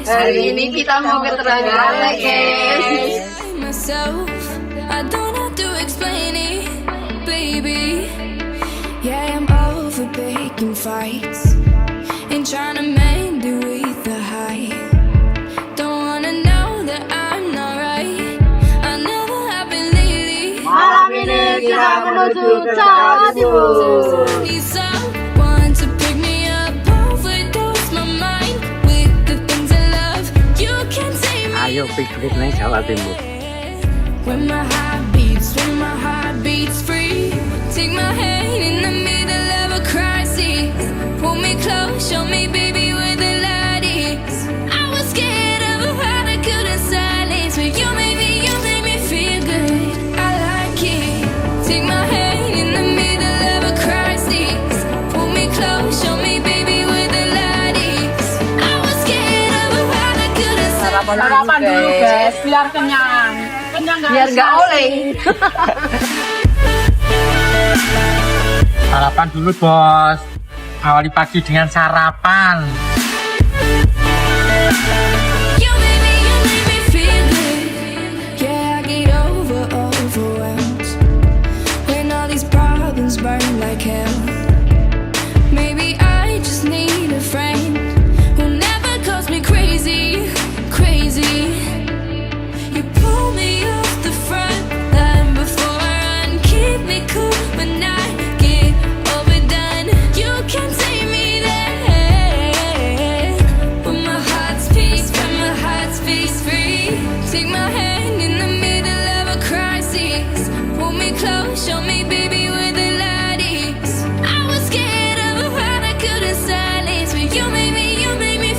Hari ini kita mau keterangan guys. I don't have to explain it, baby. Yeah, I'm over picking fights and trying to mend it with the high. Don't wanna know that I'm not right. I never have been lately. Malam ini kita menuju Jawa Timur. Need someone to pick me up, overdose my mind with the things I love. You can take me. Ayo piknik nih Jawa Timur. When my heart beats free, take my hand in the middle of a crisis. Pull me close, show me baby where the light is. I was scared of a heart I couldn't silence, but you made me feel good. I like it. Take my hand in the middle of a crisis. Pull me close, show me baby where the light is. I was scared of a heart I couldn't silence. Sarapan dulu guys, biar kenyang. Biar nggak oleng. Sarapan dulu bos. Awali pagi dengan sarapan. You made me feel good. Yeah, I get overwhelmed when all these problems burn like hell. Maybe I just need a friend who never calls me crazy. You pull me off the front line before I run, keep me cool when I get overdone. You can take me there, but my heart's peace free. Take my hand in the middle of a crisis. Pull me close, show me baby where the light is. I was scared of a heart I couldn't silence, but you made me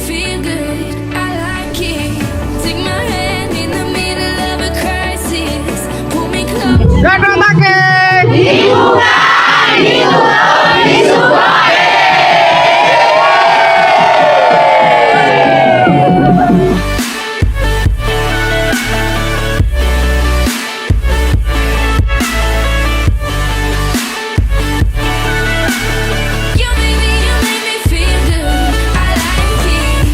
feel good. I like it. Take my hand in the middle of a crisis. Pull me close. Jangan pakai. You made me feel good. I like it.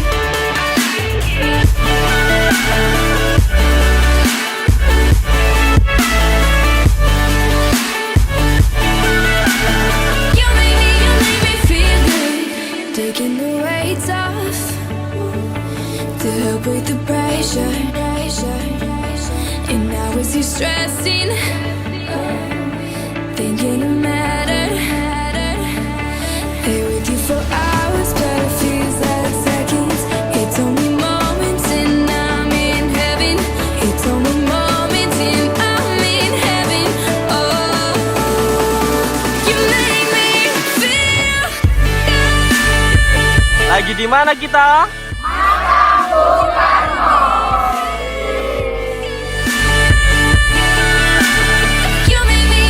You made me feel good. Taking the weights off to help with the pressure. And now it's you stressing, thinking it mattered. Stay with you for hours, but it feels like seconds. It's only moments and I'm in heaven. It's only moments and I'm in heaven. Oh, you make me feel good. Lagi di mana kita? You made me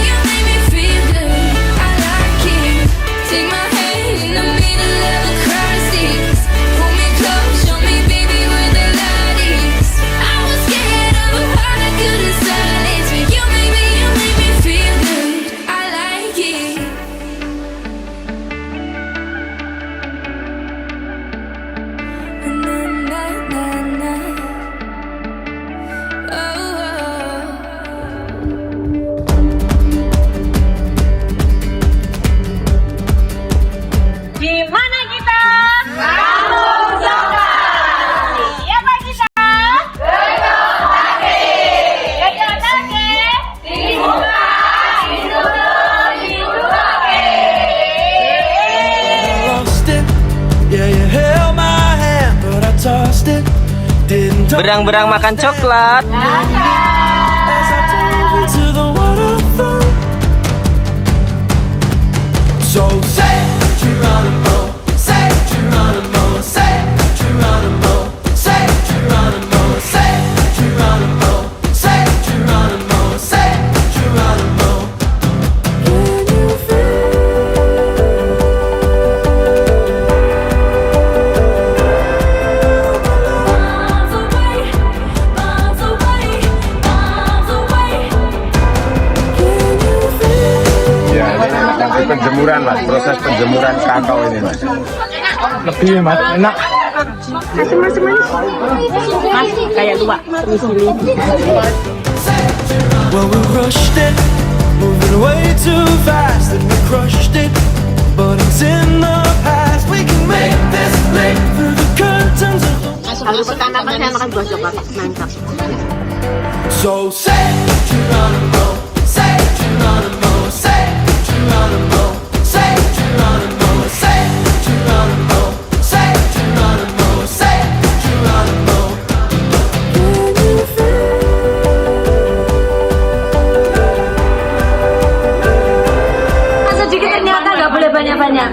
feel good. I like it. Take my hand in the middle of a crisis. Pull me close, show me baby where the light is. I was scared of a heart I couldn't silence, but you made me feel good. I like it. Na na na na. Oh, oh. Gimana kita? Kampung Coklat. Siapa kita? Gedung Take. Gedung Take. Dibuka, ditutup, dibuka. Lost it, yeah, you held my hand, but I tossed it. Didn't talk Berang-berang makan coklat. as I dove into the waterfall. So say Geronimo, say Geronimo, say Geronimo, say Geronimo, say Geronimo, say Geronimo, say Geronimo. Can you Miles away, penjemuran mas, proses penjemuran kakao ini mas. Lebih mas, enak. Well, we rushed it, moving way too fast, and we crushed it. But it's in the past. We can make this leap through the curtains of the. Hari pertama kan saya makan buah coklat, mantap. So say Geronimo, say Geronimo, say Geronimo, say Geronimo, say Geronimo, say Geronimo, say Geronimo. Sedikit ternyata nggak boleh banyak-banyak.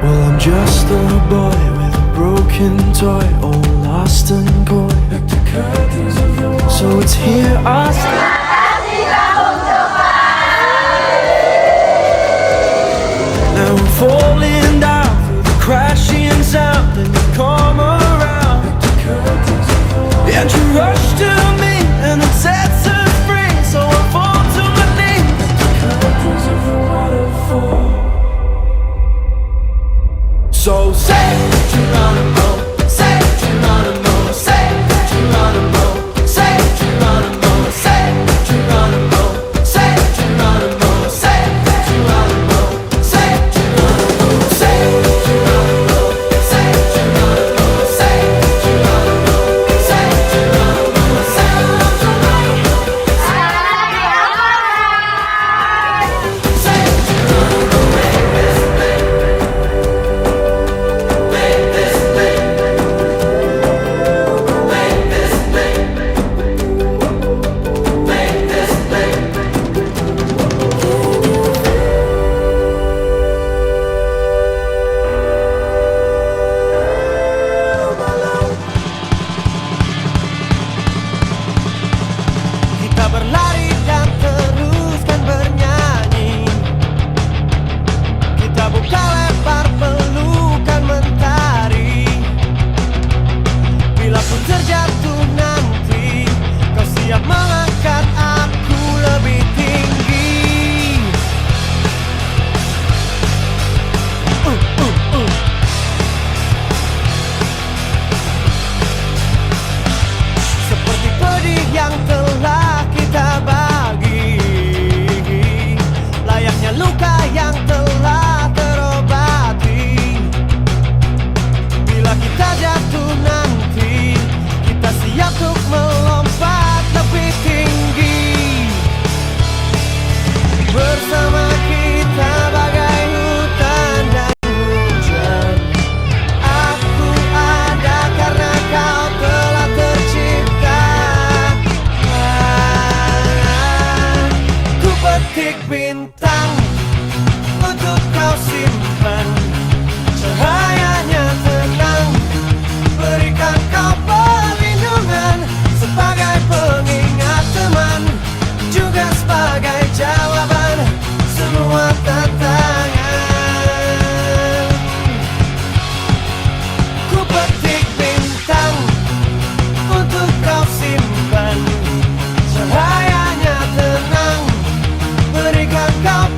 Well, I'm just a boy with a broken toy, all lost and coy. So it's here I stand. Now I'm falling down through the crashing sound, and you come around, and you rush to me, and it sets us free. So I fall to my knees. So say Geronimo, say Geronimo, say Geronimo, say Geronimo, say Geronimo, say Geronimo, say Geronimo, say Geronimo, say Geronimo, say Geronimo, say Geronimo, say Kita berlari dan teruskan bernyanyi. Kita buka lebar pelukan mentari. Bila pun terjatuh nanti, kau siap mengangkat aku lebih tinggi. Seperti pedih yang telah kita bagi, layaknya luka yang telah terobati. Bila kita jatuh nanti, kita siap untuk melompat lebih tinggi. Bersama kita bagai hutan dan hujan. Aku ada karena kau telah tercipta. Ku petik bintang untuk kau simpan. Cahayanya tenang, berikan kau perlindungan. Sebagai pengingat teman, juga sebagai jawaban semua tantangan. Ku petik bintang untuk kau simpan. Cahayanya tenang, berikan kau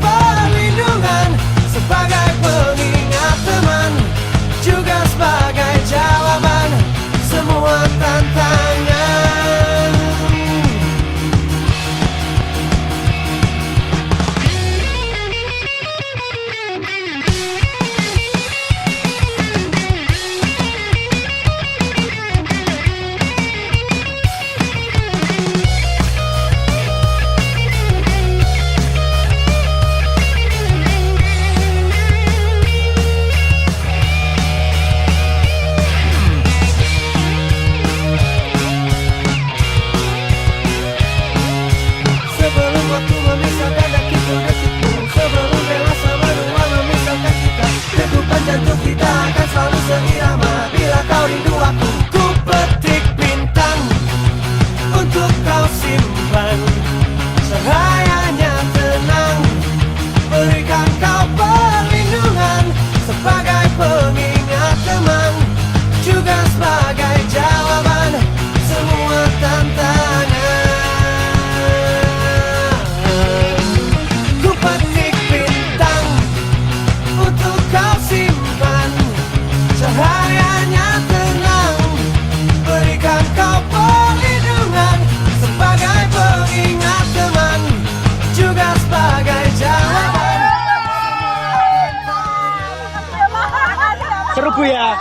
Bu ya.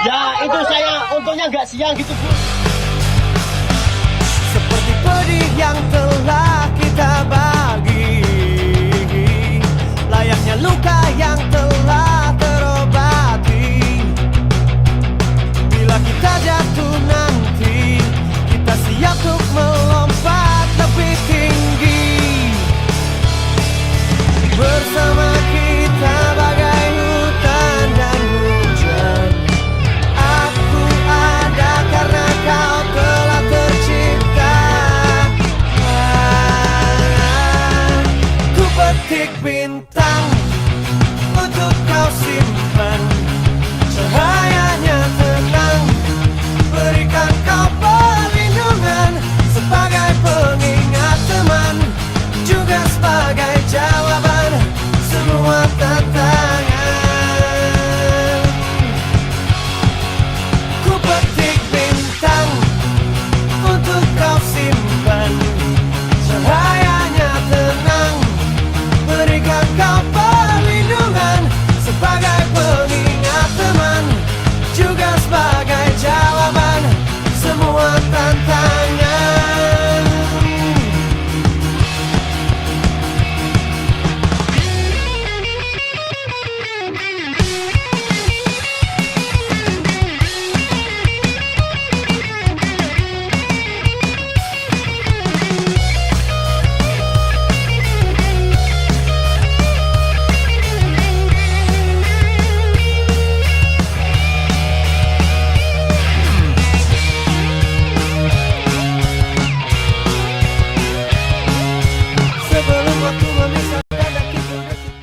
Ya itu saya untungnya nggak siang gitu Bu. Seperti pedih yang telah kita bagi, layaknya luka yang